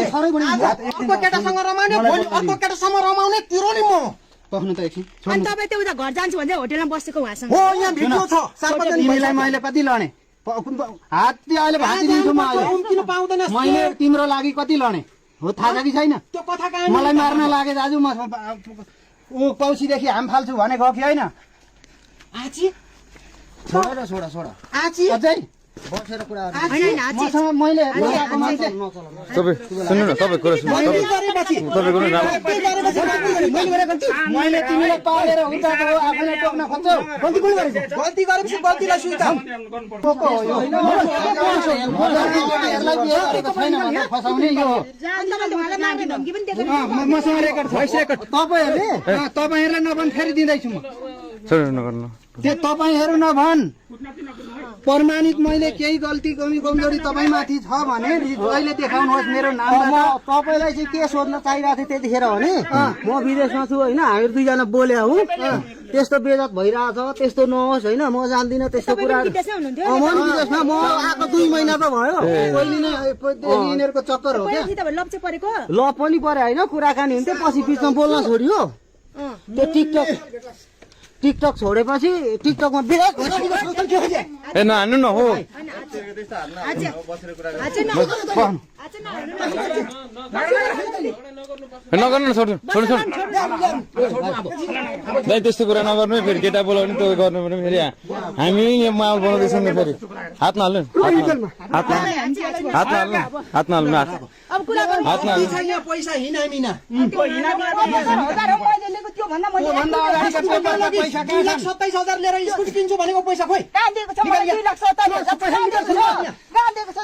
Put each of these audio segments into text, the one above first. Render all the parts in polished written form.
अर्को केटासँग रमाउने भोलि अर्को केटासँग रमाउने तिरो नि म पख्नु त एकछिन अनि तपाईँ त्यो उता घर जान्छु भने होटेलमा बसेको उहाँसँग हो यहाँ भिडियो छ तिमीलाई मैले कति लडे हात्ती अहिले भाँची दिन्छु म अहिले किन पाउँदैन मैले तिम्रो लागि कति लडे हो थाहा छ कि छैन त्यो कथा कहानी मलाई मार्न लागे दाजु म ऊ पौसीदेखि हाम फाल्छु भनेको कि होइन आची छोडा छोडा छोडा आची अझै बसेर कुरा होइन मसँग मैले लगाएको मान्छे तपाईँ सुन्नु न तपाईँ कुरा सुन्नु तपाईँको नि मैले तिमीलाई पालेर हुर्काएको हो आफैलाई टोक्न खोज्छौ गल्ती कुन गरेको गल्ती गरेपछि गल्तीलाई स्वीकार टोको हो यो यसलाई बिहे गरेको छैन भनेर फसाउने यो हो मसँग रेकर्ड छ तपाईँहरूले नभन् फेरि दिँदैछु म सुन्नु नगर्नु त्यो तपाईँहरू नभन् प्रमाणित मैले केही गल्ती कमी कमजोरी तपाईँमाथि छ भने अहिले देखाउनुहोस् मेरो नामबाट तपाईँलाई चाहिँ के सोध्न चाहिरहेको थियो त्यतिखेर भने म विदेशमा छु होइन हामीहरू दुईजना बोल्या हौ त्यस्तो बेजत भइरहेछ त्यस्तो नहोस् होइन म जान्दिनँ त्यस्तो कुरा म विदेशमा म आएको 2 महिना त भयो पहिले नै यिनीहरूको चक्कर हो क्या ल पनि परे होइन कुराकानी हुन्थ्यो पछि बिचमा बोल्न छोड्यो त्यो टिकटक छोडेपछि टिकटकमा ए नहान्नु न हो नगर्नु न छोड्नु छोड्नु दाइ त्यस्तो कुरा नगर्नु है फेरि केटा बोलाउने त्यो गर्नु पर्ने फेरि हामी यहाँ माहौल बनाउँदैछौँ नि फेरि हात नहाल्नु हात नहाल्नु पैसा हिनामिना 2,27,000 लिएर स्कुटी किन्छु भनेको पैसा खोइ मलाई दिएको छैन 2,70,000 कहाँ दिएको छ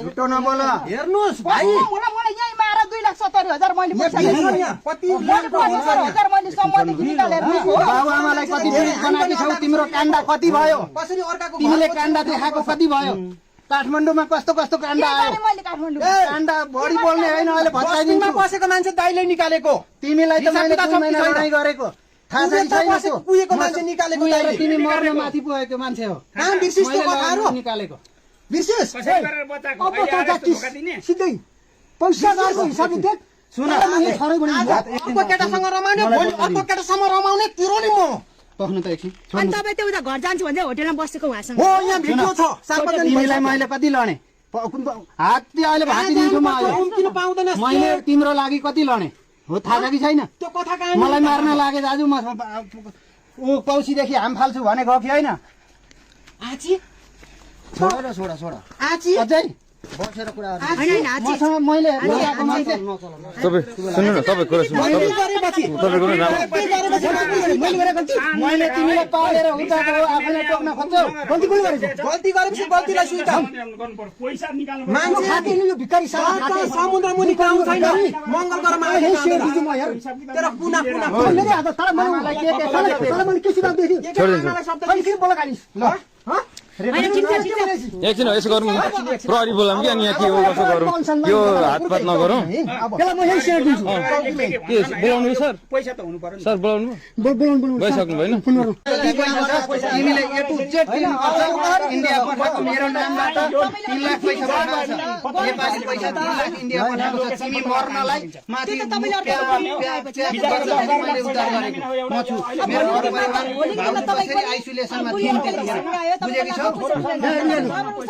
झुटो नबोल हेर्नुस् भाइ मलाई यही मार 2,70,000 मैले पैसा मैले सम्बन्धी निकालेर बाबुआमालाई कति पीडित बनाएकी छौ तिम्रो काण्ड कति भयो कसरी अर्काको तिमीले काण्ड देखाएको कति भयो काठमाडौँमा कस्तो कस्तो काण्ड आयो काण्ड बढी बोल्ने होइन अहिले भत्काइदिन्छु बसेको मान्छे दाइले निकालेको तिमीलाई त मैले 2 महिना लडाइँ गरेको थाहा छ कि छैन पुगेको मान्छे निकालेको दाइले तिमी मर्न माथि पुगेको मान्छे हो कहाँ बिर्सिस त्यो कथाहरु निकालेको बिर्सिस सिधै पैसा गरेको हिसाबले देख सुन अर्को केटासँग रमाउने भोलि अर्को केटासँग रमाउने तिरो नि म पख्नु त एकछिन अनि तपाईँ त्यो उता घर जान्छु भने होटेलमा बसेको उहाँसँग हो यहाँ भिडियो छ तिमीलाई मैले कति लडे हात्ती अहिले भाँची दिन्छु म अहिले किन पाउँदैन मैले तिम्रो लागि कति लडे हो थाहा छ कि छैन त्यो कथा कहानी मलाई मार्न लागे दाजु म ऊ पौसीदेखि हाम फाल्छु भनेको कि होइन आची छोडा छोडा छोडा आची अझै बसेर कुरा मसँग मैले लगाएको मान्छे तपाईँ सुन्नु न तपाईँ कुरा सुन्नु तपाईँको नि मैले तिमीलाई पालेर हुर्काएको हो आफैलाई टोक्न खोज्छौ गल्ती कुन गरेको गल्ती गरेपछि गल्तीलाई स्वीकार मान्छे यो भिखारी समुद्र मुनि पाउँ छैन मंगल ग्रहमा तेरो कुना कुना एकछिन यसो गरौँ प्रहरी बोलाऊँ कि अनि यहाँ के हो कसो गरौँ यो हातपात नगरौँ के बोलाउनु सर पैसा त हुनु पर्यो सर बोलाउनु गइसक्नु भएन तिमीले ए टु जेड किन इन्डिया पठाएको मेरो नामबाट 3 लाख पैसा पठाएको छ नेपाली पैसा 3 लाख इन्डिया पठाएको छ तिमी मर्नलाई माथि मैले उद्धार गरेको म छु मेरो परिवार बाबु आइसोलेसनमा थिए त्यतिखेर बुझेकी छौ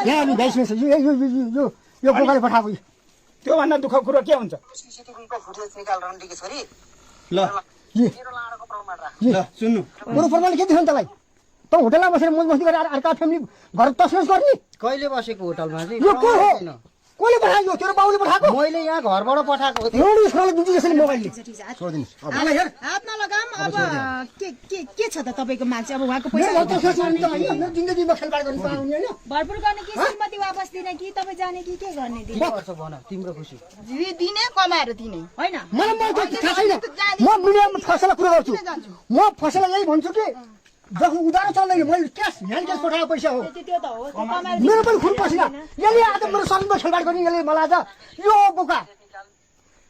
यहाँ नि देशमा छ यो बोकाले पठाएको त्यो भन्दा दुःख कुरो के हुन्छ सीसीटीभीको फुटेज निकालेर रन्डीकी छोरी ल मेरो लाडोको प्रमाण राख ल सुन्नु बरु प्रमाणले के दिन्छ तँलाई त होटलमा बसेर मोज मस्ती गरेर अर्का फ्यामिली घर तस्बिर गर्ने कहिले बसेको होटलमा चाहिँ यो को हो कोले पठायो तेरो बाउले पठाएको मैले यहाँ घरबाट पठाएको हो एउटा उसले दिन्छ यसरी मोबाइलले छोडिदिनुस् अब हात नलगाम अब के छ त तपाईको माग चाहिँ अब उहाँको पैसा जिन्दगीमा खेलबाड गर्नु पाउने हैन भरपुर गर्ने कि श्रीमती वापस दिने कि तपाईँ जाने कि के गर्ने दिने भन तिम्रो खुसी दिने कमाएर दिने होइन मलाई म थाहा छैन म मिडियामा फैसला कुरा गर्छु म फैसला यही भन्छु कि जब उधारो चल्दैन मैले क्यास ह्यान्ड क्यास पठाएको पैसा हो त्यो त हो कमाएर मेरो पनि खुन पसिना यसले आज मेरो शरीरमा खेलबाड गर्ने यसले मलाई आज यो बोका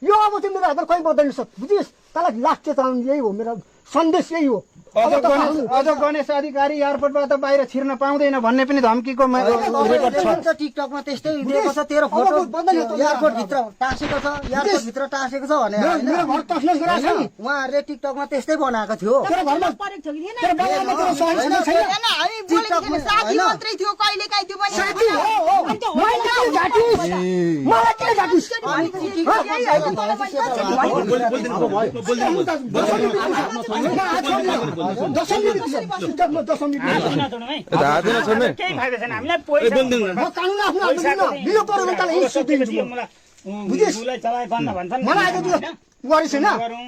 यो अब चाहिँ मेरो हातमा कोही बदल्नु सक्छ बुझिस् तँलाई लास्ट चेतावनी यही हो मेरो सन्देश यही हो अझ गणेश अधिकारी एयरपोर्टबाट बाहिर छिर्न पाउँदैन भन्ने पनि धम्कीको रेकर्ड छ। टिकटकमा त्यस्तै दिएको छ, तेरो फोटो एयरपोर्ट भित्र टाँसेको छ, एयरपोर्ट भित्र टाँसेको छ भने उहाँहरूले टिकटकमा त्यस्तै बनाएको थियो। परेको थियो कि थिएन? होइन, हामी बोलेको थिएन, साथी मात्रै थियो, कहिलेकाहीँ त्यो पनि हातैमा छोड्ने केही फाइदा छैन हामीलाई पैसा बुझेस मलाई चलाए भन्न भन्छन् मलाई आज त्यो वारिस होइन गरौँ